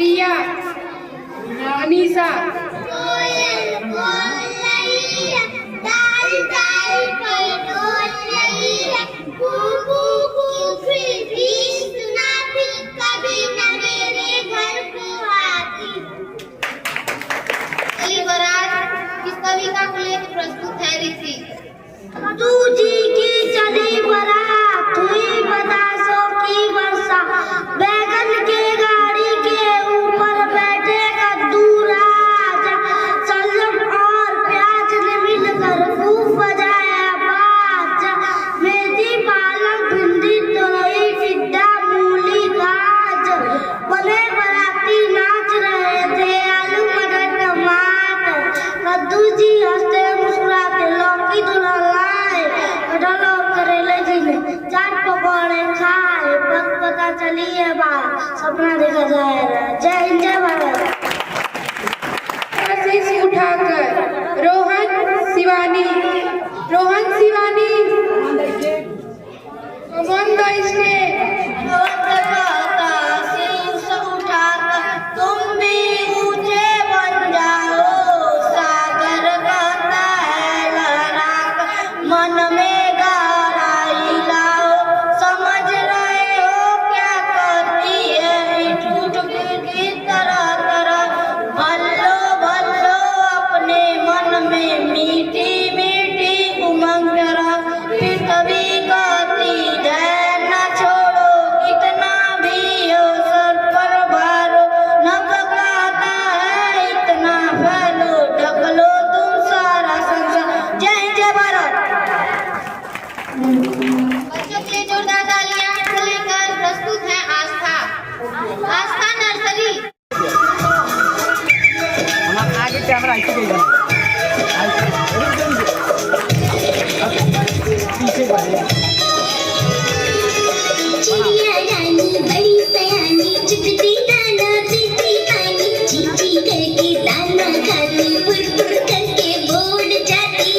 रिया, अनीसा, किस कविता को लेकर प्रस्तुत है ऋषि। तू जी की चली बरात हुई बतासों की वर्षा, बैगन के गाड़ी के ऊपर बैठे कद्दू राजा, सलजम और प्याज ने मिलकर खूब बजाया बाजा, मेथी पालक भिंडी तोरई टिड्डा मूली गाजर, बने बराती नाच रहे थे आलू मटर टमाटर, कद्दू जी हंसते मुस्कुराते लौकी दुल्हन लाए, कटहल और करेले जी ने चाट पकौड़े खाए, पता चली है बात सपना देखा जाएगा। जय हिंद जय भारत। शीश उठाकर रोहन शिवानी, अमन दाइशे, तुम भी ऊंचे बन जाओ, सागर गाता है लहराकर, मन में गहराई लाओ, समझ रहे हो क्या करती है टूट की तरह तरह, भल्लो भल्लो अपने मन में मीठी मीठी उमंग करा, फिर कभी कहती है न छोड़ो कितना भी हो सर पर भारो, न पकाता है इतना फैलो, ढक लो तुम सारा संसार। जय जय भारत। बच्चों के लिए जोरदार तालियां लेकर प्रस्तुत है आस्था नर्सरी। आगे कैमरा चिड़िया रानी बड़ी सयानी, चुगती दाना पीती पानी, चींची करके दाना खाती, फुर फुर करके बोल जाती।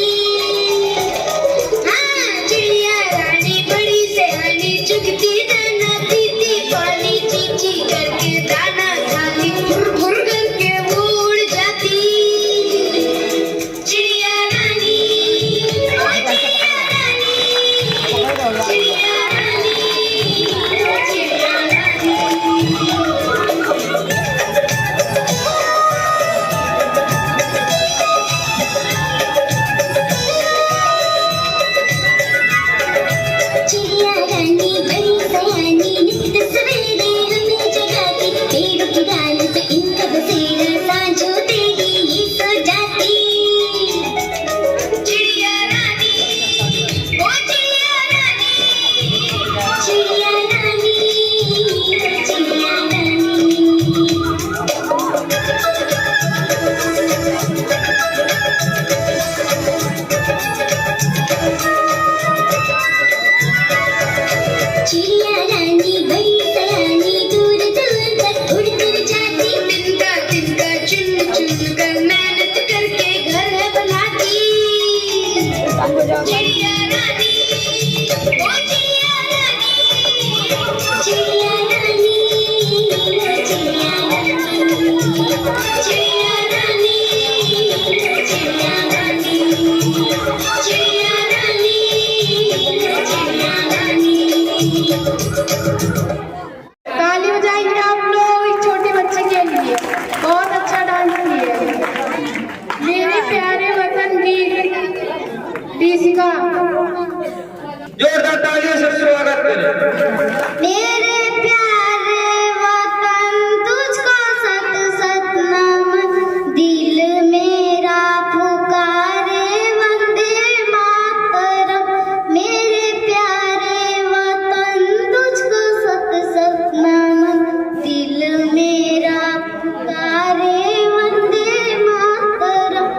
हाँ, चिड़िया रानी बड़ी सयानी, चुगती दाना पीती पानी, चींची करके दाना खाती, फुर फुर करके बोल जाती। चिड़िया रानी, ओ चिड़िया रानी, चिड़िया रानी, चिड़िया रानी। चिड़िया रानी बड़ी सयानी, नित सवेरे हमें जगाती, पेड़ की डाल पे इनका बसेरा, सांझ देगी ये सो जाती। चिड़िया रानी, ओ चिड़िया रानी, चिड़िया रानी, चिड़िया चिड़िया रानी बड़ी सयानी, दूर दूर तक उड़कर जाती, तिनका चुन चुन कर मेहनत करके घर बनाती। चिड़िया रानी, ओ चिड़िया रानी, चिड़िया रानी, चिड़िया रानी, चिड़िया रानी, चिड़िया रानी, चिड़िया रानी, चिड़िया रानी। ताली बजाएंगे आप लोग इस छोटे बच्चे के लिए, बहुत अच्छा डांस किए। करें। मेरे प्यारे वतन तुझको सत सत नमन, दिल मेरा पुकारे वंदे मातरम। मेरे प्यारे वतन तुझको सत सत नमन, दिल मेरा पुकारे वंदे मातरम।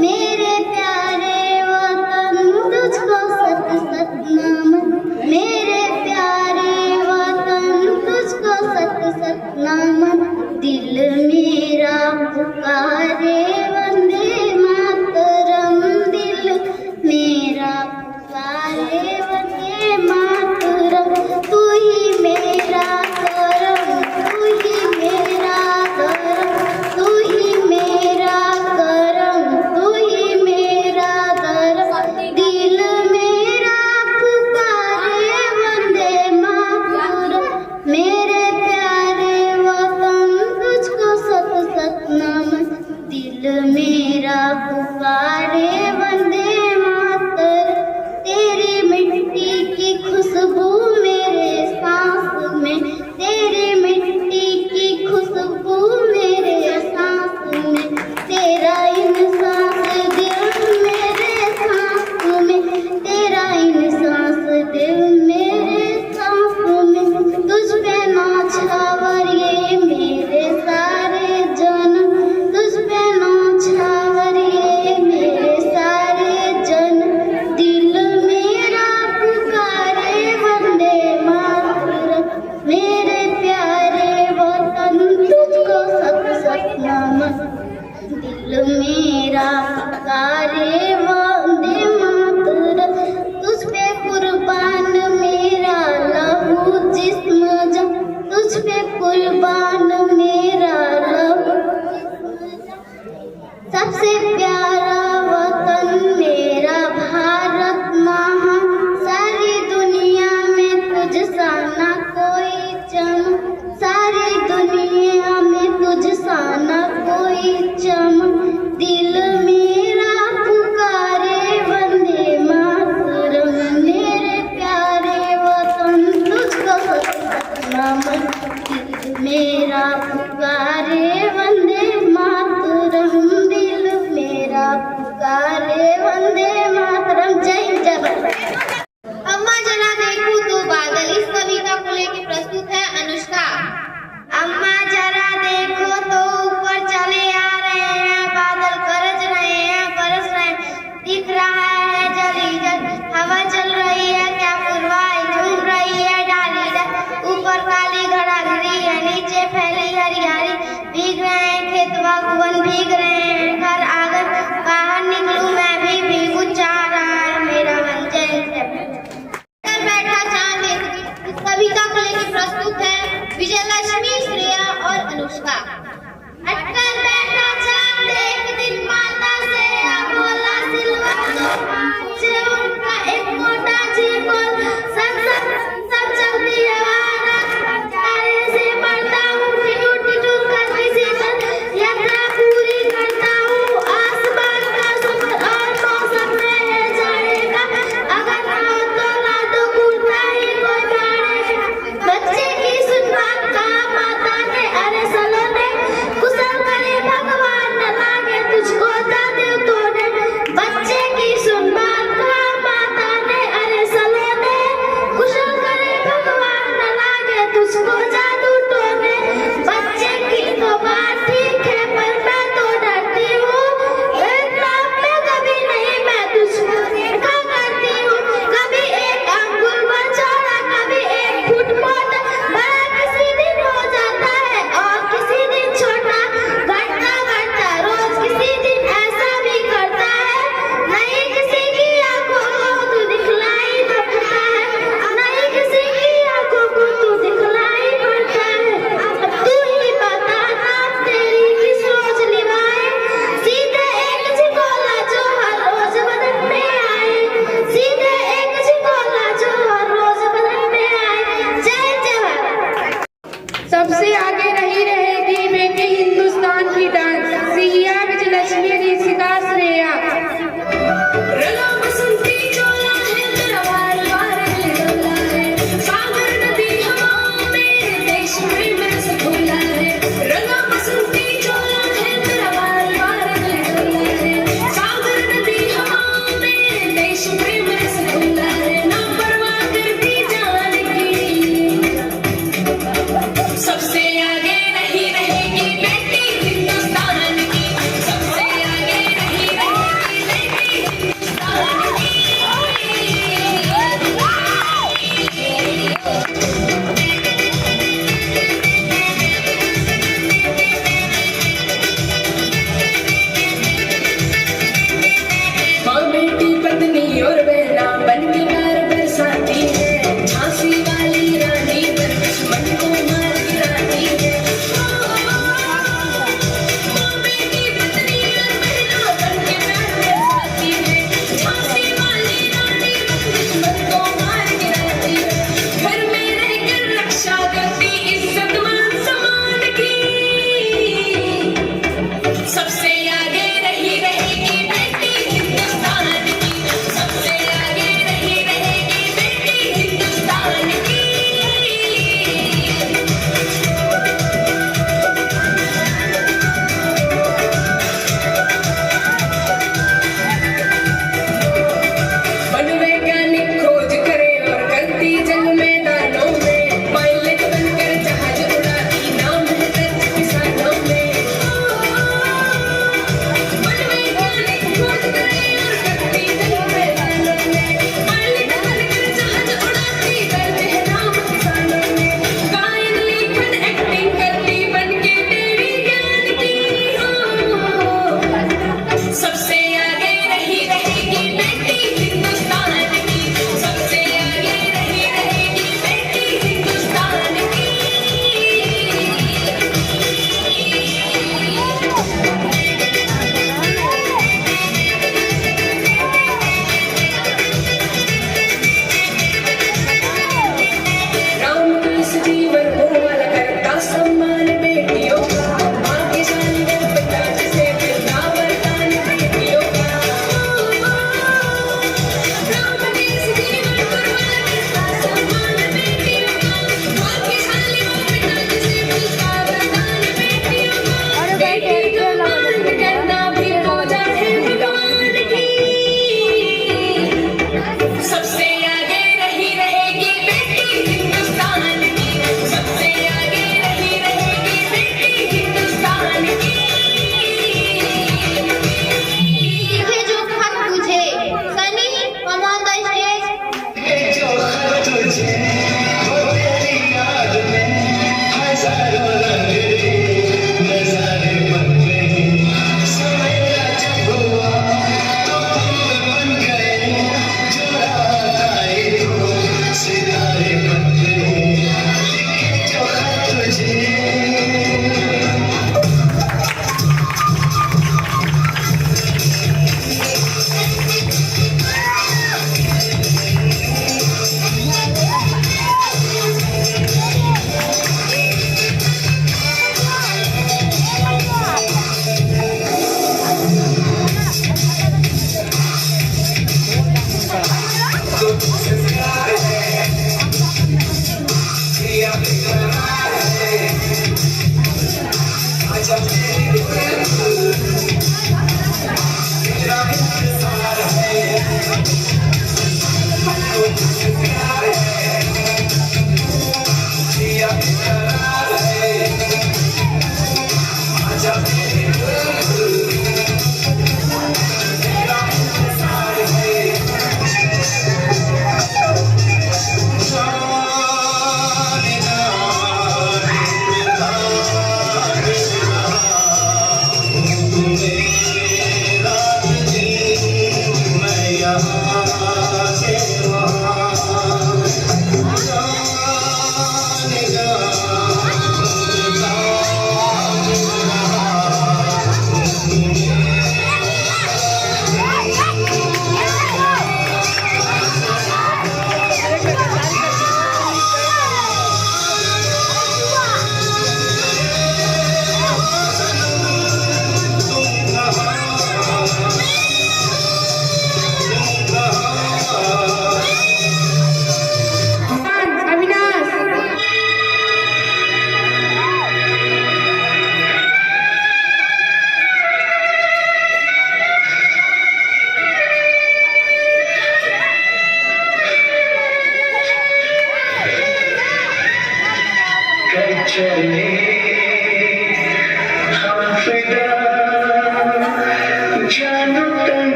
मेरे प्यारे वतन तुझको सत सत नमन, मेरे प्यारे वतन तुझको सत सत नमन, दिल मेरा पुकारे वंदे मातरम। दिल मेरा पुकारे वंदे मातरम। तू ही मेरा करम, तू ही मेरा करम, तू ही मेरा करम, तू ही मेरा करम। दिल मेरा पुकारे वंदे मातरम। मेरे प्यारे वतन तुझको सत सत नमन, दिल मेरा पुकारे वंदे मातरम। तेरी मिट्टी की खुशबू मेरे सांस में, तेरी मिट्टी की खुशबू मेरे सांस में, तेरा इंसास दिल मेरे सांस में, तेरा इंसास दिल मेरे सांस में। तुझ पे नौछावर ये मेरे सारे जन्म, तुझ पे नौछावर ये मेरे सारे जन्म। दिल मेरा पुकारे वंदे मातरम। मेरे प्यारे वतन तुझको सत सत नमन, दिल मेरा पुकारे वंदे मातरम। तुझ पे कुर्बान मेरा लहू जिस्म जान, तुझ पे कुर्बान मेरा लहू सबसे प्यारा वतन मेरा भारत महा। सारी दुनिया में तुझ सा ना कोई चमक, सारी दुनिया में तुझ सा ना कोई चमक। दिल मेरा पुकारे वंदे मातरम। मेरे प्यारे वतन तुझको सत सत नमन, दिल मेरा पुकारे वंदे मातरम। दिल मेरा पुकारे वंदे मातरम। जय जवान। अम्मा जरा देखो तो बादल। इस कविता को लेकर प्रस्तुत है अनुष्का। अम्मा जरा देखो तो ऊपर चले आ रहे हैं बादल, गरज रहे हैं, बरस रहे हैं, दिख रहा है जली जल। हवा चल रही है क्या पुरवाई, झूम रही है डाली डाली। ऊपर काली घड़ा घिरी है, नीचे फैली हरियाली। भीग रहे हैं खेतवा कुवन, भीग रहे हैं घर आंगन। बाहर निकलूं मैं भी भीगू, चाह रहा है मेरा मन चैन से बैठा चांद देखती। इस कविता को लेकर प्रस्तुत है विजयलक्ष्मी, श्रेया और अनुष्का। अटकर बैठा चांद एक दिन माता से बोला, सिलवा दो से उनका एक मोटा जीवन। सब चलती है वहाँ, तारे से पढ़ता हूँ टिटू टिटू कर किसी तरह यात्रा पूरी करता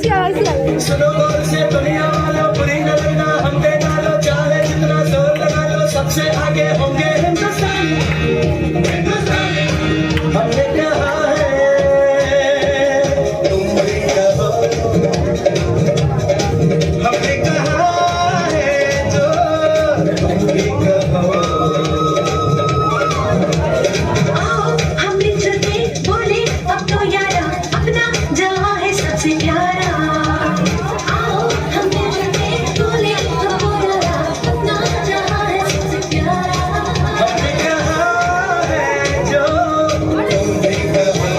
सुनो गौर से दुनिया वालों, बुरी न लगना, हम पे डालो, चाहे जितना जोर लगा लो, सबसे आगे होंगे हिंदुस्तान। हमने कहा है तुम भी कहो, हमने कहा है जो तुम भी कहो। हम मिल के बोले अब तो यारा, अपना जहां है सबसे प्यारा। आओ हम मिल के बोले अब तो यारा, अपना जहां है सबसे प्यारा। हमने कहा है जो तुम भी कहो।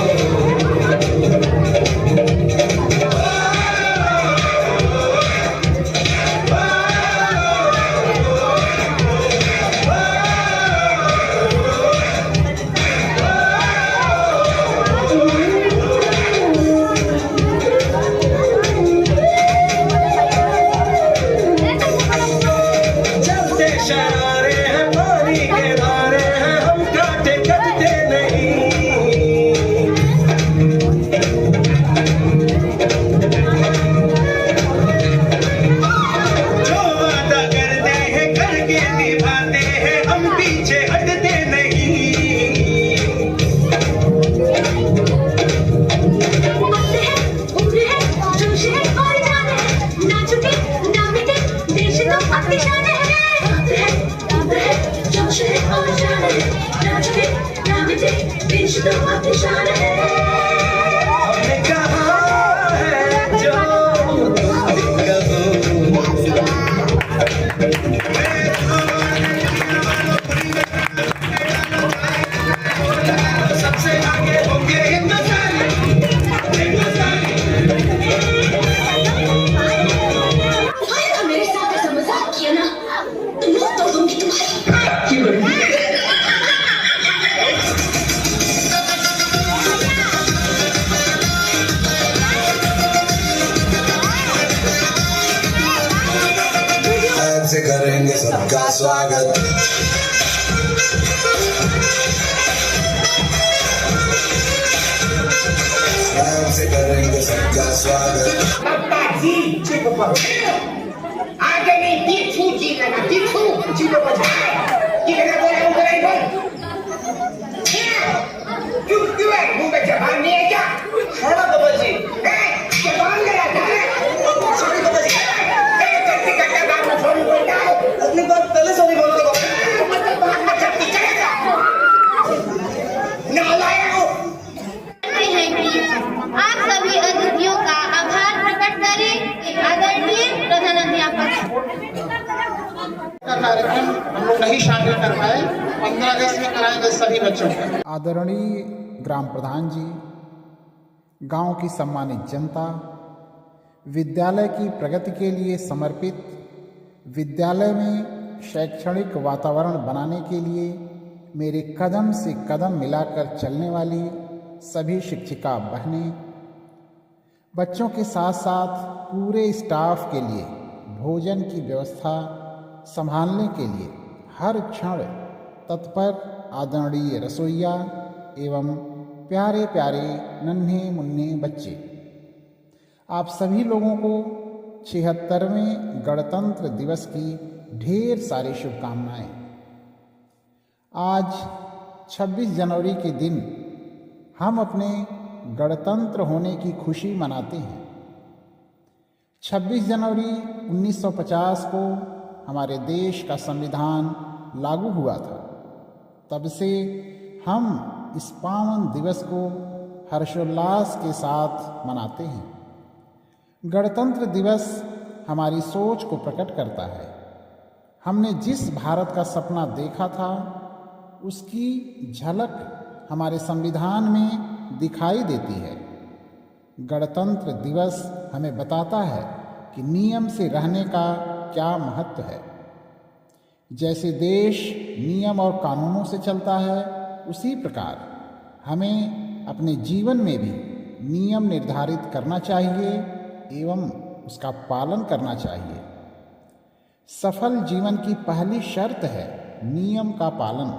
चलते शरारे हैं, पानी के धारे हैं, हम काटे कटते नहीं। जो वादा करते हैं करके निभाते हैं, हम पीछे हटते नहीं। वक्त है, उम्र है, जोश है और जान है, ना झुके ना मिटे, देश तो अपनी शान है। वक्त है, उम्र है, जोश है और जान है, ना झुके ना मिटे, देश तो अपनी शान है। हमने कहा है जो तुम भी कहो। सबसे आगे होंगे हिंदुस्तान। मेरे साथ ऐसा मजाक किया ना, तो मुंह तोड़ दूंगी तुम्हारी। प्यार से करेंगे सबका स्वागत। प्यार से करेंगे सबका स्वागत। अपनी बात पहले सॉरी बोलो। करते हैं कि आप सभी अतिथियों का आभार प्रकट करें। आदरणीय प्रधानाध्यापक। का कार्यक्रम हम लोग नहीं शामिल कर पाए, 15 अगस्त में कराएंगे सभी बच्चों का। आदरणीय ग्राम प्रधान जी, गांव की सम्मानित जनता, विद्यालय की प्रगति के लिए समर्पित, विद्यालय में शैक्षणिक वातावरण बनाने के लिए मेरे कदम से कदम मिलाकर चलने वाली सभी शिक्षिका बहनें, बच्चों के साथ साथ पूरे स्टाफ के लिए भोजन की व्यवस्था संभालने के लिए हर क्षण तत्पर आदरणीय रसोइया एवं प्यारे प्यारे नन्हे मुन्ने बच्चे, आप सभी लोगों को 76वें गणतंत्र दिवस की ढेर सारी शुभकामनाएं। आज 26 जनवरी के दिन हम अपने गणतंत्र होने की खुशी मनाते हैं। 26 जनवरी 1950 को हमारे देश का संविधान लागू हुआ था। तब से हम इस पावन दिवस को हर्षोल्लास के साथ मनाते हैं। गणतंत्र दिवस हमारी सोच को प्रकट करता है। हमने जिस भारत का सपना देखा था उसकी झलक हमारे संविधान में दिखाई देती है। गणतंत्र दिवस हमें बताता है कि नियम से रहने का क्या महत्व है। जैसे देश नियम और कानूनों से चलता है, उसी प्रकार हमें अपने जीवन में भी नियम निर्धारित करना चाहिए एवं उसका पालन करना चाहिए। सफल जीवन की पहली शर्त है नियम का पालन।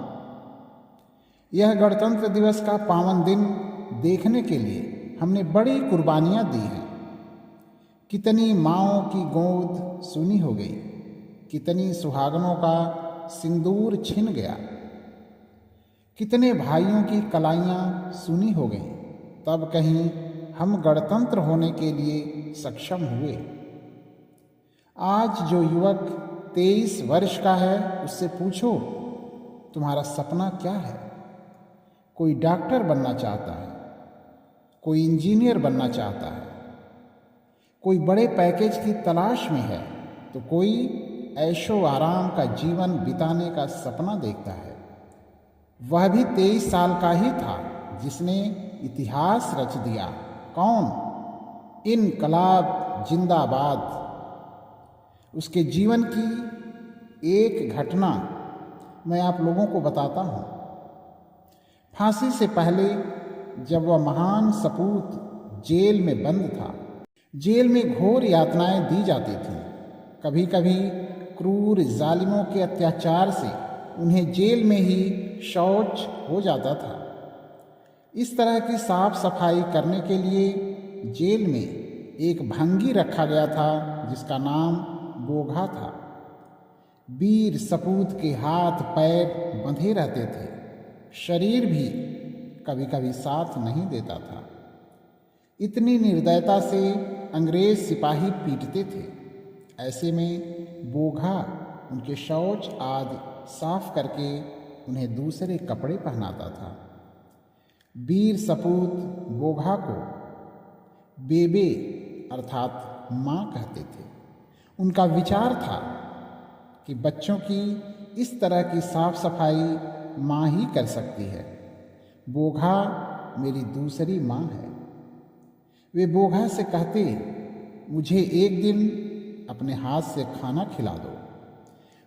यह गणतंत्र दिवस का पावन दिन देखने के लिए हमने बड़ी कुर्बानियां दी हैं। कितनी माँओं की गोद सूनी हो गई, कितनी सुहागनों का सिंदूर छिन गया, कितने भाइयों की कलाइयाँ सूनी हो गईं, तब कहीं हम गणतंत्र होने के लिए सक्षम हुए। आज जो युवक 23 वर्ष का है, उससे पूछो तुम्हारा सपना क्या है। कोई डॉक्टर बनना चाहता है, कोई इंजीनियर बनना चाहता है, कोई बड़े पैकेज की तलाश में है, तो कोई ऐशो आराम का जीवन बिताने का सपना देखता है। वह भी 23 साल का ही था जिसने इतिहास रच दिया। कौन? इनकलाब जिंदाबाद। उसके जीवन की एक घटना मैं आप लोगों को बताता हूँ। फांसी से पहले जब वह महान सपूत जेल में बंद था, जेल में घोर यातनाएं दी जाती थीं। कभी कभी क्रूर जालिमों के अत्याचार से उन्हें जेल में ही शौच हो जाता था। इस तरह की साफ सफाई करने के लिए जेल में एक भंगी रखा गया था जिसका नाम बोघा था। वीर सपूत के हाथ पैर बंधे रहते थे, शरीर भी कभी कभी साथ नहीं देता था। इतनी निर्दयता से अंग्रेज सिपाही पीटते थे। ऐसे में बोघा उनके शौच आदि साफ करके उन्हें दूसरे कपड़े पहनाता था। वीर सपूत बोघा को बेबे अर्थात माँ कहते थे। उनका विचार था कि बच्चों की इस तरह की साफ सफाई माँ ही कर सकती है। बोघा मेरी दूसरी माँ है। वे बोघा से कहते, मुझे एक दिन अपने हाथ से खाना खिला दो।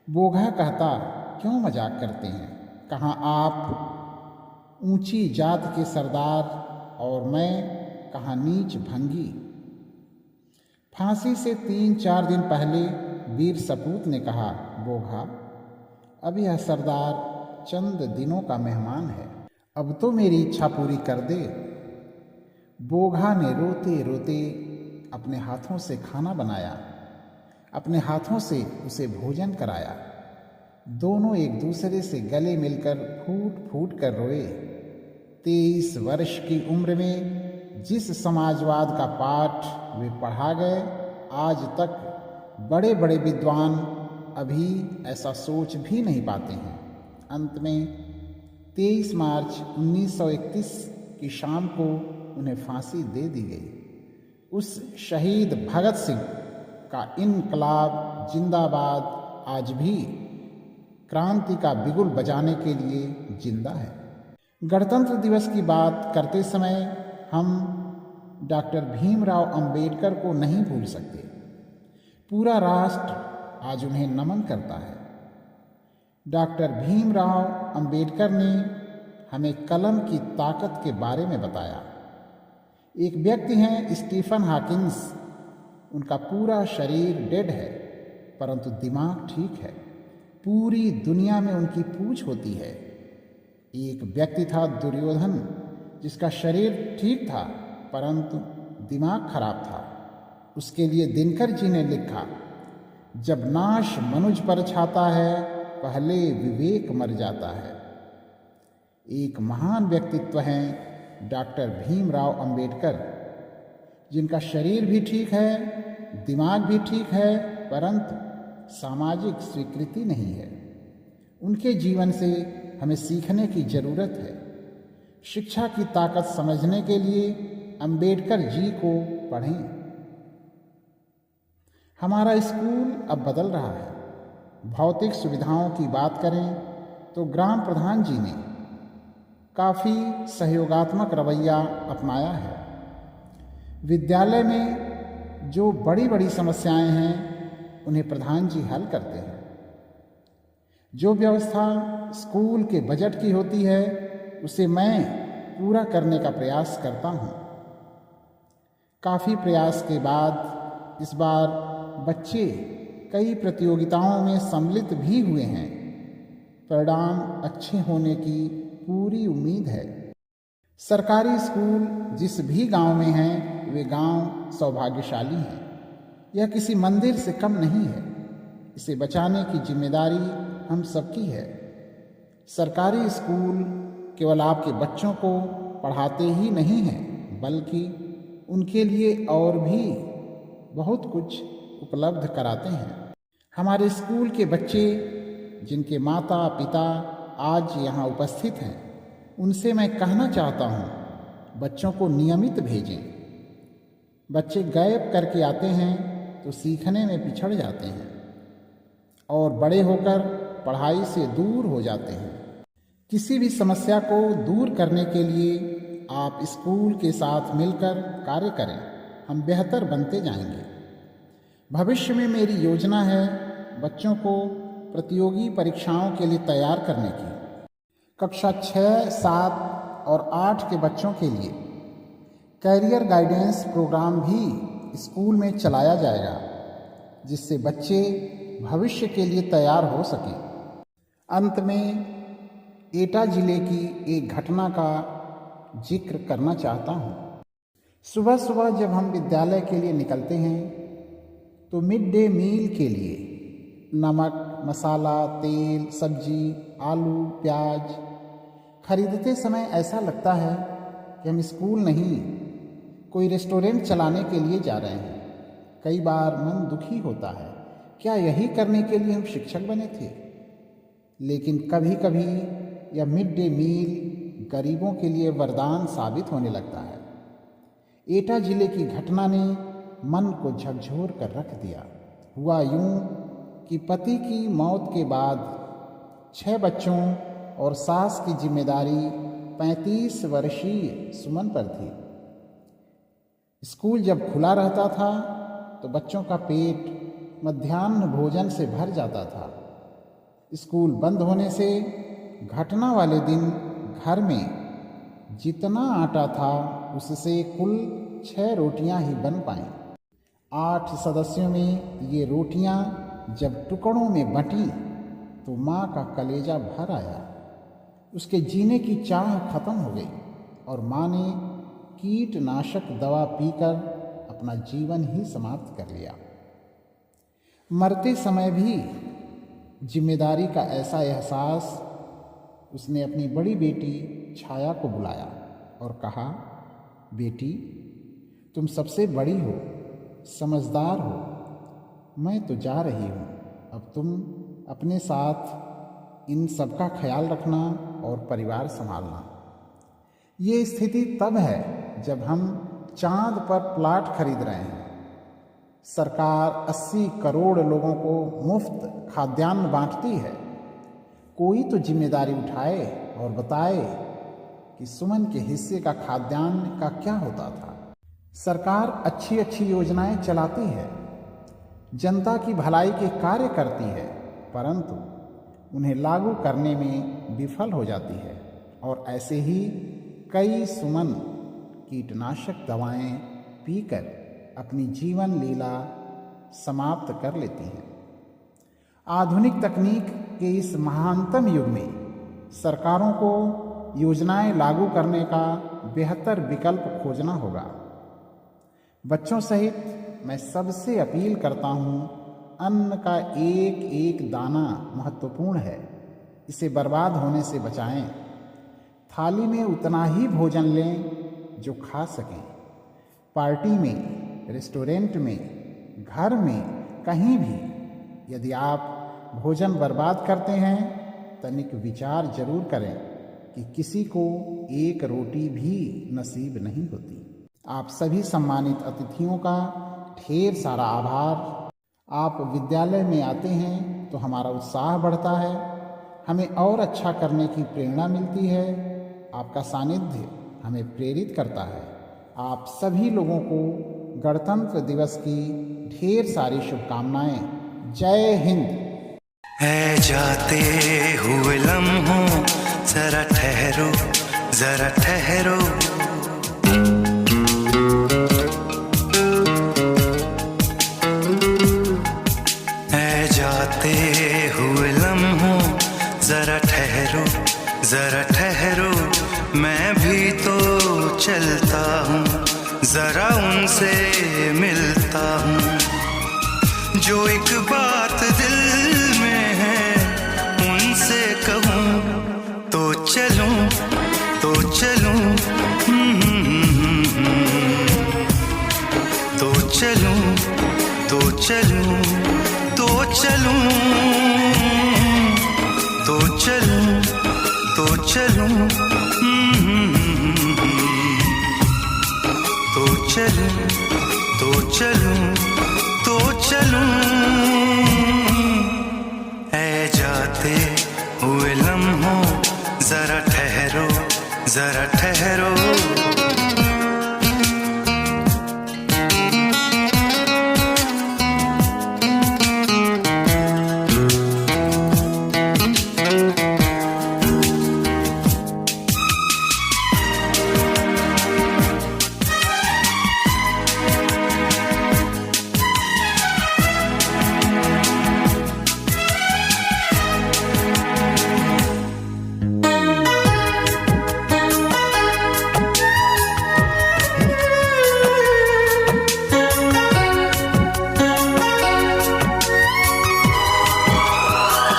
बोघा कहता, क्यों मजाक करते हैं? कहाँ आप ऊंची जात के सरदार और मैं कहाँ नीच भंगी। फांसी से 3-4 दिन पहले वीर सपूत ने कहा, बोघा अब यह सरदार चंद दिनों का मेहमान है, अब तो मेरी इच्छा पूरी कर दे। बोघा ने रोते रोते अपने हाथों से खाना बनाया, अपने हाथों से उसे भोजन कराया। दोनों एक दूसरे से गले मिलकर फूट फूट कर रोए। 23 वर्ष की उम्र में जिस समाजवाद का पाठ वे पढ़ा गए, आज तक बड़े बड़े विद्वान अभी ऐसा सोच भी नहीं पाते हैं। अंत में 23 मार्च 1931 की शाम को उन्हें फांसी दे दी गई। उस शहीद भगत सिंह का इनकलाब जिंदाबाद आज भी क्रांति का बिगुल बजाने के लिए जिंदा है। गणतंत्र दिवस की बात करते समय हम डॉक्टर भीमराव अंबेडकर को नहीं भूल सकते। पूरा राष्ट्र आज उन्हें नमन करता है। डॉक्टर भीमराव अंबेडकर ने हमें कलम की ताकत के बारे में बताया। एक व्यक्ति हैं स्टीफन हॉकिंस, उनका पूरा शरीर डेड है परंतु दिमाग ठीक है। पूरी दुनिया में उनकी पूछ होती है। एक व्यक्ति था दुर्योधन, जिसका शरीर ठीक था परंतु दिमाग खराब था। उसके लिए दिनकर जी ने लिखा, जब नाश मनुज पर छाता है, पहले विवेक मर जाता है। एक महान व्यक्तित्व हैं डॉक्टर भीमराव अंबेडकर, जिनका शरीर भी ठीक है, दिमाग भी ठीक है, परंतु सामाजिक स्वीकृति नहीं है। उनके जीवन से हमें सीखने की जरूरत है। शिक्षा की ताकत समझने के लिए अंबेडकर जी को पढ़ें। हमारा स्कूल अब बदल रहा है। भौतिक सुविधाओं की बात करें तो ग्राम प्रधान जी ने काफ़ी सहयोगात्मक रवैया अपनाया है। विद्यालय में जो बड़ी बड़ी समस्याएं हैं उन्हें प्रधान जी हल करते हैं। जो व्यवस्था स्कूल के बजट की होती है उसे मैं पूरा करने का प्रयास करता हूँ। काफ़ी प्रयास के बाद इस बार बच्चे कई प्रतियोगिताओं में सम्मिलित भी हुए हैं। परिणाम अच्छे होने की पूरी उम्मीद है। सरकारी स्कूल जिस भी गांव में हैं वे गांव सौभाग्यशाली हैं। यह किसी मंदिर से कम नहीं है। इसे बचाने की जिम्मेदारी हम सबकी है। सरकारी स्कूल केवल आपके बच्चों को पढ़ाते ही नहीं हैं, बल्कि उनके लिए और भी बहुत कुछ उपलब्ध कराते हैं। हमारे स्कूल के बच्चे जिनके माता पिता आज यहाँ उपस्थित हैं, उनसे मैं कहना चाहता हूँ, बच्चों को नियमित भेजें। बच्चे गैप करके आते हैं तो सीखने में पिछड़ जाते हैं और बड़े होकर पढ़ाई से दूर हो जाते हैं। किसी भी समस्या को दूर करने के लिए आप स्कूल के साथ मिलकर कार्य करें, हम बेहतर बनते जाएंगे। भविष्य में मेरी योजना है बच्चों को प्रतियोगी परीक्षाओं के लिए तैयार करने की। कक्षा 6, 7 और 8 के बच्चों के लिए कैरियर गाइडेंस प्रोग्राम भी स्कूल में चलाया जाएगा, जिससे बच्चे भविष्य के लिए तैयार हो सकें। अंत में एटा जिले की एक घटना का जिक्र करना चाहता हूँ। सुबह सुबह जब हम विद्यालय के लिए निकलते हैं तो मिड डे मील के लिए नमक, मसाला, तेल, सब्जी, आलू, प्याज खरीदते समय ऐसा लगता है कि हम स्कूल नहीं, कोई रेस्टोरेंट चलाने के लिए जा रहे हैं। कई बार मन दुखी होता है, क्या यही करने के लिए हम शिक्षक बने थे? लेकिन कभी कभी यह मिड डे मील गरीबों के लिए वरदान साबित होने लगता है। एटा जिले की घटना ने मन को झकझोर कर रख दिया। हुआ यूं कि पति की मौत के बाद 6 बच्चों और सास की जिम्मेदारी 35 वर्षीय सुमन पर थी। स्कूल जब खुला रहता था तो बच्चों का पेट मध्याह्न भोजन से भर जाता था। स्कूल बंद होने से घटना वाले दिन घर में जितना आटा था उससे कुल 6 रोटियां ही बन पाईं। 8 सदस्यों में ये रोटियां जब टुकड़ों में बंटी तो माँ का कलेजा भर आया। उसके जीने की चाह खत्म हो गई और माँ ने कीटनाशक दवा पीकर अपना जीवन ही समाप्त कर लिया। मरते समय भी जिम्मेदारी का ऐसा एहसास उसने अपनी बड़ी बेटी छाया को बुलाया और कहा, बेटी तुम सबसे बड़ी हो, समझदार हो, मैं तो जा रही हूँ। अब तुम अपने साथ इन सबका ख्याल रखना और परिवार संभालना। ये स्थिति तब है जब हम चांद पर प्लाट खरीद रहे हैं। सरकार 80 करोड़ लोगों को मुफ्त खाद्यान्न बांटती है। कोई तो जिम्मेदारी उठाए और बताए कि सुमन के हिस्से का खाद्यान्न का क्या होता था। सरकार अच्छी अच्छी योजनाएं चलाती है, जनता की भलाई के कार्य करती है, परंतु उन्हें लागू करने में विफल हो जाती है और ऐसे ही कई सुमन कीटनाशक दवाएं पीकर अपनी जीवन लीला समाप्त कर लेती हैं। आधुनिक तकनीक के इस महानतम युग में सरकारों को योजनाएं लागू करने का बेहतर विकल्प खोजना होगा। बच्चों सहित मैं सबसे अपील करता हूँ, अन्न का एक एक दाना महत्वपूर्ण है, इसे बर्बाद होने से बचाएं। थाली में उतना ही भोजन लें जो खा सकें। पार्टी में, रेस्टोरेंट में, घर में, कहीं भी यदि आप भोजन बर्बाद करते हैं, तनिक विचार जरूर करें कि किसी को एक रोटी भी नसीब नहीं होती। आप सभी सम्मानित अतिथियों का ढेर सारा आभार। आप विद्यालय में आते हैं तो हमारा उत्साह बढ़ता है, हमें और अच्छा करने की प्रेरणा मिलती है। आपका सानिध्य हमें प्रेरित करता है। आप सभी लोगों को गणतंत्र दिवस की ढेर सारी शुभकामनाएं। जय हिंद। है जाते हुए लम्हों जरा ठहरो, जरा ठहरो। है जाते हुए लम्हों जरा ठहरो, जरा ठहरो। मैं भी तो चलता हूँ, जरा उनसे मिलता हूँ। जो एक बात दिल में है उनसे कहूँ तो चलूं तो चलूं तो चलूं तो चलूं तो चलूं तो चलूं तो चलूं तो चलूं तो चलूं तो चलूं ऐ जाते हुए लम्हों जरा ठहरो